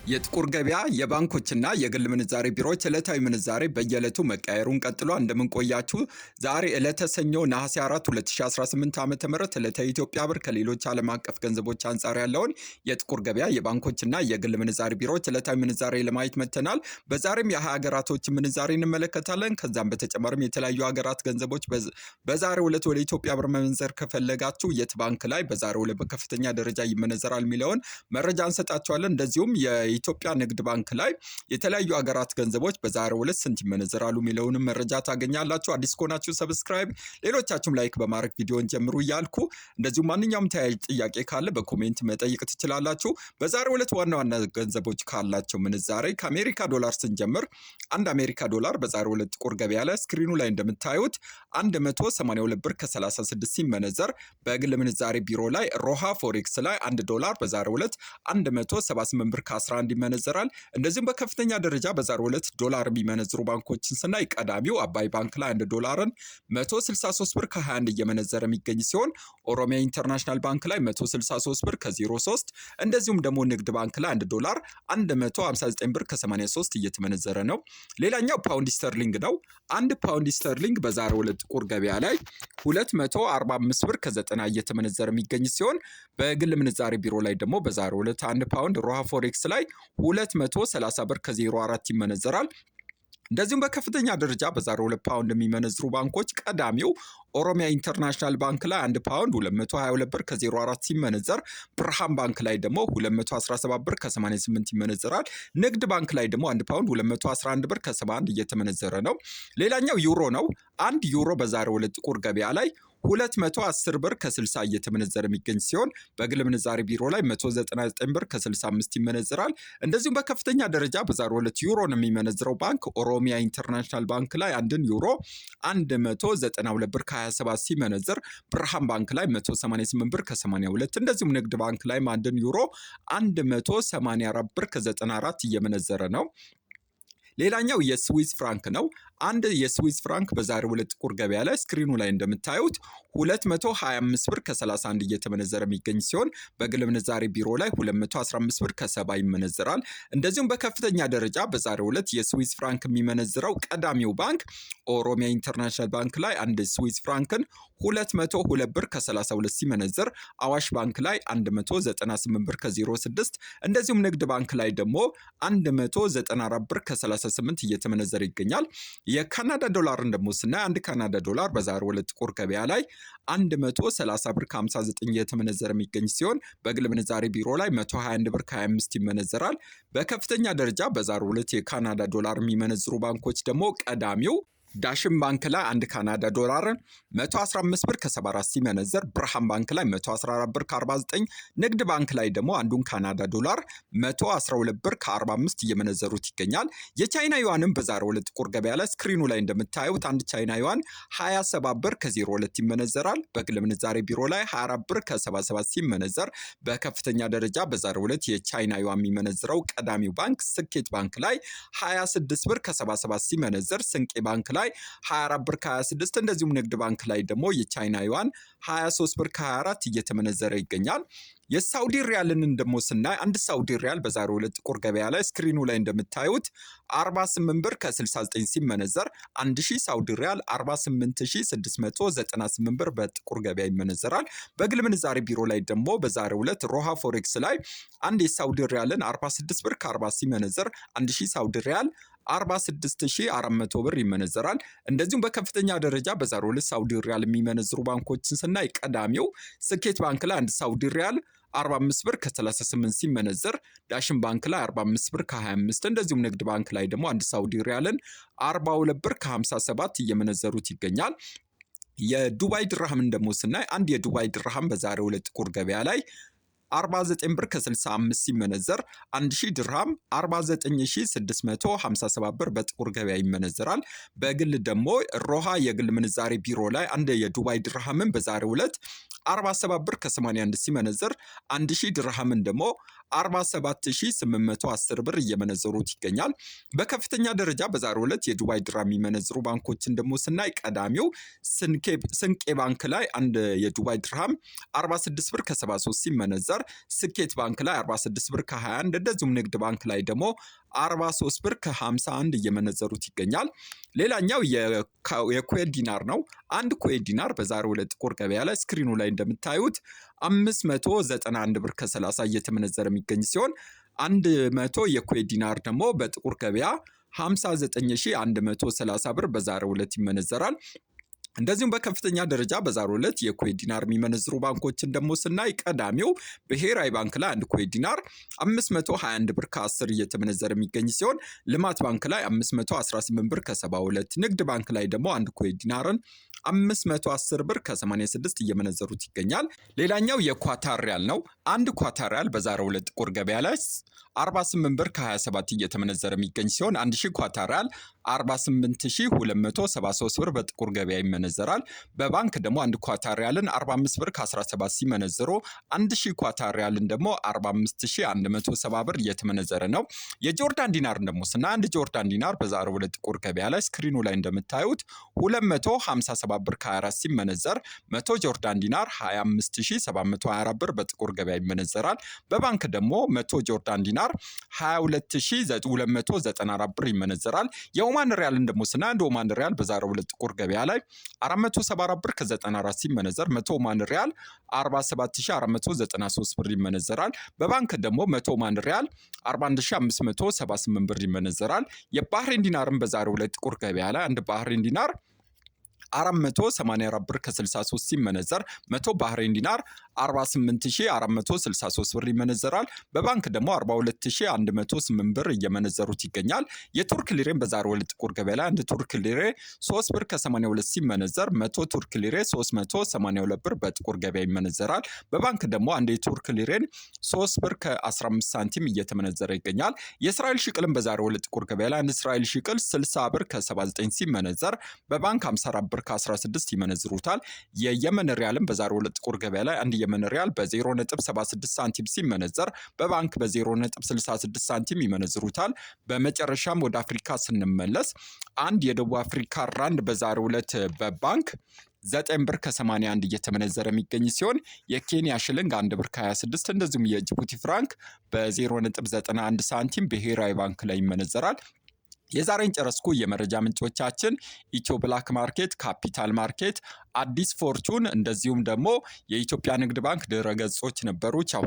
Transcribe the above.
የጥቁር ገበያ የባንኮችና የግል ምንዛሬ ቢሮዎች ዕለታዊ ምንዛሬ በየዕለቱ መቀየሩን ቀጥሎ እንደምንቆያችሁ ዛሬ ዕለተ ሰኞ ነሐሴ 4 2018 ዓ.ም ዕለታዊ ኢትዮጵያ ብር ከሌሎች ዓለም አቀፍ ገንዘቦች አንጻር ያለውን የጥቁር ገበያ የባንኮችና የግል ምንዛሬ ቢሮዎች ዕለታዊ ምንዛሬ ለማየት መጥተናል። በዛሬም የ20 ሀገራቶች ምንዛሬ እንመለከታለን። ከዛም በተጨማሪም የተለያዩ ሀገራት ገንዘቦች በዛሬው ዕለት ወደ ኢትዮጵያ ብር መመንዘር ከፈለጋችሁ የት ባንክ ላይ በዛሬው ዕለት በከፍተኛ ደረጃ ይመነዘራል የሚለውን መረጃ እንሰጣችኋለን። እንደዚሁም የኢትዮጵያ ንግድ ባንክ ላይ የተለያዩ ሀገራት ገንዘቦች በዛሬው ዕለት ስንት ይመነዘራሉ የሚለውንም መረጃ ታገኛላችሁ። አዲስ ከሆናችሁ ሰብስክራይብ፣ ሌሎቻችሁም ላይክ በማድረግ ቪዲዮን ጀምሩ እያልኩ እንደዚሁም ማንኛውም ተያያዥ ጥያቄ ካለ በኮሜንት መጠየቅ ትችላላችሁ። በዛሬው ዕለት ዋና ዋና ገንዘቦች ካላቸው ምንዛሬ ከአሜሪካ ዶላር ስንጀምር አንድ አሜሪካ ዶላር በዛሬው ዕለት ጥቁር ገበያ ላይ ስክሪኑ ላይ እንደምታዩት 182 ብር ከ36 ሲመነዘር በግል ምንዛሬ ቢሮ ላይ ሮሃ ፎሬክስ ላይ 1 ዶላር በዛሬው ዕለት 178 ብር ከ11 ይመነዘራል። እንደዚሁም በከፍተኛ ደረጃ በዛሬው ዕለት ዶላር የሚመነዝሩ ባንኮችን ስናይ ቀዳሚው አባይ ባንክ ላይ 1 ዶላርን 163 ብር ከ21 እየመነዘረ የሚገኝ ሲሆን ኦሮሚያ ኢንተርናሽናል ባንክ ላይ 163 ብር ከ03 እንደዚሁም ደግሞ ንግድ ባንክ ላይ 1 ዶላር 159 ብር ከ83 እየተመነዘረ ነው። ሌላኛው ፓውንድ ስተርሊንግ ነው። 1 ፓውንድ ስተርሊንግ በዛሬው ዕለት ጥቁር ገበያ ላይ 245 ብር ከ90 እየተመነዘረ የሚገኝ ሲሆን በግል ምንዛሬ ቢሮ ላይ ደግሞ በዛሬው ዕለት 1 ፓውንድ ሮሃ ፎሬክስ ላይ 230 ብር ከ04 ይመነዘራል። እንደዚሁም በከፍተኛ ደረጃ በዛሬው ዕለት ፓውንድ የሚመነዝሩ ባንኮች ቀዳሚው ኦሮሚያ ኢንተርናሽናል ባንክ ላይ 1 ፓውንድ 222 ብር ከ04 ሲመነዘር ብርሃን ባንክ ላይ ደግሞ 217 ብር ከ88 ይመነዘራል። ንግድ ባንክ ላይ ደግሞ 1 ፓውንድ 211 ብር ከ71 እየተመነዘረ ነው። ሌላኛው ዩሮ ነው። 1 ዩሮ በዛሬው ዕለት ጥቁር ገበያ ላይ 210 ብር ከ60 እየተመነዘረ የሚገኝ ሲሆን በግል ምንዛሬ ቢሮ ላይ 199 ብር ከ65 ይመነዘራል። እንደዚሁም በከፍተኛ ደረጃ በዛሬው ዕለት ዩሮን የሚመነዝረው ባንክ ኦሮሚያ ኢንተርናሽናል ባንክ ላይ 1 ዩሮ 192 ብር ከ27 ሲመነዘር ብርሃን ባንክ ላይ 188 ብር ከ82 እንደዚሁም ንግድ ባንክ ላይ 1 ዩሮ 184 ብር ከ94 እየመነዘረ ነው። ሌላኛው የስዊስ ፍራንክ ነው። 1 የስዊስ ፍራንክ በዛሬው ዕለት ጥቁር ገበያ ላይ ስክሪኑ ላይ እንደምታዩት 225 ብር ከ31 እየተመነዘረ የሚገኝ ሲሆን በግል ምንዛሬ ቢሮ ላይ 215 ብር ከ70 ይመነዘራል። እንደዚሁም በከፍተኛ ደረጃ በዛሬው ዕለት የስዊስ ፍራንክ የሚመነዝረው ቀዳሚው ባንክ ኦሮሚያ ኢንተርናሽናል ባንክ ላይ 1 ስዊስ ፍራንክን 202 ብር ከ32 ሲመነዘር አዋሽ ባንክ ላይ 198 ብር ከ06 እንደዚሁም ንግድ ባንክ ላይ ደግሞ 194 ብር ከ38 እየተመነዘረ ይገኛል። የካናዳ ዶላርን ደግሞ ስናይ 1 ካናዳ ዶላር በዛሬው ዕለት ጥቁር ገበያ ላይ 130 ብር ከ59 እየተመነዘረ የሚገኝ ሲሆን በግል ምንዛሬ ቢሮ ላይ 121 ብር ከ25 ይመነዘራል። በከፍተኛ ደረጃ በዛሬው ዕለት የካናዳ ዶላር የሚመነዝሩ ባንኮች ደግሞ ቀዳሚው ዳሽን ባንክ ላይ 1 ካናዳ ዶላርን 115 ብር ከ74 ሲመነዘር ብርሃን ባንክ ላይ 114 ብር ከ49 ንግድ ባንክ ላይ ደግሞ 1 ካናዳ ዶላር 112 ብር ከ45 እየመነዘሩት ይገኛል። የቻይና ዩዋንም በዛሬው ዕለት ጥቁር ገበያ ላይ ስክሪኑ ላይ እንደምታዩት 1 ቻይና ዩዋን 27 ብር ከ02 ይመነዘራል። በግል ምንዛሬ ቢሮ ላይ 24 ብር ከ77 ሲመነዘር በከፍተኛ ደረጃ በዛሬው ዕለት የቻይና ዩዋን የሚመነዝረው ቀዳሚው ባንክ ስኬት ባንክ ላይ 26 ብር ከ77 ሲመነዘር ስንቄ ባንክ ላይ 24 ብር ከ26 እንደዚሁም ንግድ ባንክ ላይ ደግሞ የቻይና ዩዋን 23 ብር ከ24 እየተመነዘረ ይገኛል። የሳውዲ ሪያልን ደግሞ ስናይ 1 ሳውዲ ሪያል በዛሬው ዕለት ጥቁር ገበያ ላይ ስክሪኑ ላይ እንደምታዩት 48 ብር ከ69 ሲመነዘር 1000 ሳውዲ ሪያል 48698 ብር በጥቁር ገበያ ይመነዘራል። በግል ምንዛሬ ቢሮ ላይ ደግሞ በዛሬው ዕለት ሮሃ ፎሬክስ ላይ 1 የሳውዲ ሪያልን 46 ብር ከ40 ሲመነዘር 1000 ሳውዲ ሪያል 46400 ብር ይመነዘራል። እንደዚሁም በከፍተኛ ደረጃ በዛሬው ዕለት ሳውዲ ሪያል የሚመነዝሩ ባንኮችን ስናይ ቀዳሚው ስኬት ባንክ ላይ 1 ሳውዲ ሪያል 45 ብር ከ38 ሲመነዘር ዳሽን ባንክ ላይ 45 ብር ከ25 እንደዚሁም ንግድ ባንክ ላይ ደግሞ 1 ሳውዲ ሪያልን 42 ብር ከ57 እየመነዘሩት ይገኛል። የዱባይ ድርሃምን ደግሞ ስናይ 1 የዱባይ ድርሃም በዛሬው ዕለት ጥቁር ገበያ ላይ 49 ብር ከ65 ሲመነዘር 1000 ድርሃም 49657 ብር በጥቁር ገበያ ይመነዘራል። በግል ደግሞ ሮሃ የግል ምንዛሬ ቢሮ ላይ 1 የዱባይ ድርሃምን በዛሬው ዕለት 47 ብር ከ81 ሲመነዘር 1000 ድርሃምን ደግሞ 47810 ብር እየመነዘሩት ይገኛል። በከፍተኛ ደረጃ በዛሬው ዕለት የዱባይ ድርሃም የሚመነዝሩ ባንኮችን ደግሞ ስናይ ቀዳሚው ስንቄ ባንክ ላይ 1 የዱባይ ድርሃም 46 ብር ከ73 ሲመነዘር ሲመነዘር ስኬት ባንክ ላይ 46 ብር ከ21 እንደዚሁም ንግድ ባንክ ላይ ደግሞ 43 ብር ከ51 እየመነዘሩት ይገኛል። ሌላኛው የኩዌት ዲናር ነው። አንድ ኩዌት ዲናር በዛሬው ዕለት ጥቁር ገበያ ላይ ስክሪኑ ላይ እንደምታዩት 591 ብር ከ30 እየተመነዘረ የሚገኝ ሲሆን 100 የኩዌት ዲናር ደግሞ በጥቁር ገበያ 59130 ብር በዛሬው ዕለት ይመነዘራል። እንደዚሁም በከፍተኛ ደረጃ በዛሬው ዕለት የኩዌት ዲናር የሚመነዝሩ ባንኮችን ደግሞ ስናይ ቀዳሚው ብሔራዊ ባንክ ላይ አንድ ኩዌት ዲናር 521 ብር ከ10 እየተመነዘረ የሚገኝ ሲሆን ልማት ባንክ ላይ 518 ብር ከ72፣ ንግድ ባንክ ላይ ደግሞ አንድ ኩዌት ዲናርን 510 ብር ከ86 እየመነዘሩት ይገኛል። ሌላኛው የኳታር ሪያል ነው። አንድ ኳታር ሪያል በዛሬው ዕለት ጥቁር ገበያ ላይ 48 ብር ከ27 እየተመነዘረ የሚገኝ ሲሆን 1000 ኳታር ሪያል 48273 ብር በጥቁር ገበያ ይመነዘራል። በባንክ ደግሞ አንድ ኳታር ሪያልን 45 ብር ከ17 ሲመነዘሩ 1000 ኳታር ሪያልን ደግሞ 45170 ብር እየተመነዘረ ነው። የጆርዳን ዲናርን ደግሞ ስና አንድ ጆርዳን ዲናር በዛሬው ዕለት ጥቁር ገበያ ላይ ስክሪኑ ላይ እንደምታዩት 257 ብር ከ24 ሲመነዘር 100 ጆርዳን ዲናር 25724 ብር በጥቁር ገበያ ይመነዘራል። በባንክ ደግሞ 100 ጆርዳን ዲናር 22294 ብር ይመነዘራል። የኦማን ሪያልን ደግሞ ስና አንድ ኦማን ሪያል በዛሬው ዕለት ጥቁር ገበያ ላይ 474 ብር ከ94 ሲመነዘር 100 ኦማን ሪያል 47493 ብር ይመነዘራል። በባንክ ደግሞ 100 ኦማን ሪያል 41578 ብር ይመነዘራል። የባህሬን ዲናርን በዛሬው ዕለት ጥቁር ገበያ ላይ አንድ ባህሬን ዲናር 484 ብር ከ63 ሲመነዘር 100 ባህሬን ዲናር 48463 ብር ይመነዘራል። በባንክ ደግሞ 42108 ብር እየመነዘሩት ይገኛል። የቱርክ ሊሬን በዛሬው ዕለት ጥቁር ገበያ ላይ አንድ ቱርክ ሊሬ 3 ብር ከ82 ሲመነዘር 100 ቱርክ ሊሬ 382 ብር በጥቁር ገበያ ይመነዘራል። በባንክ ደግሞ አንድ የቱርክ ሊሬን 3 ብር ከ15 ሳንቲም እየተመነዘረ ይገኛል። የእስራኤል ሽቅልን በዛሬው ዕለት ጥቁር ገበያ ላይ አንድ እስራኤል ሽቅል 60 ብር ከ79 ሲመነዘር በባንክ 54 ብር ከ16 ይመነዝሩታል። የየመን ሪያልን በዛሬው ዕለት ጥቁር ገበያ ላይ አንድ የመን ሪያል በ0.76 ሳንቲም ሲመነዘር በባንክ በ0.66 ሳንቲም ይመነዝሩታል። በመጨረሻም ወደ አፍሪካ ስንመለስ አንድ የደቡብ አፍሪካ ራንድ በዛሬው ዕለት በባንክ 9 ብር ከ81 እየተመነዘረ የሚገኝ ሲሆን የኬንያ ሽልንግ 1 ብር ከ26 እንደዚሁም የጅቡቲ ፍራንክ በ0.91 ሳንቲም ብሔራዊ ባንክ ላይ ይመነዘራል። የዛሬን ጨረስኩ። የመረጃ ምንጮቻችን ኢትዮ ብላክ ማርኬት፣ ካፒታል ማርኬት፣ አዲስ ፎርቹን እንደዚሁም ደግሞ የኢትዮጵያ ንግድ ባንክ ድረገጾች ነበሩ። ቻው።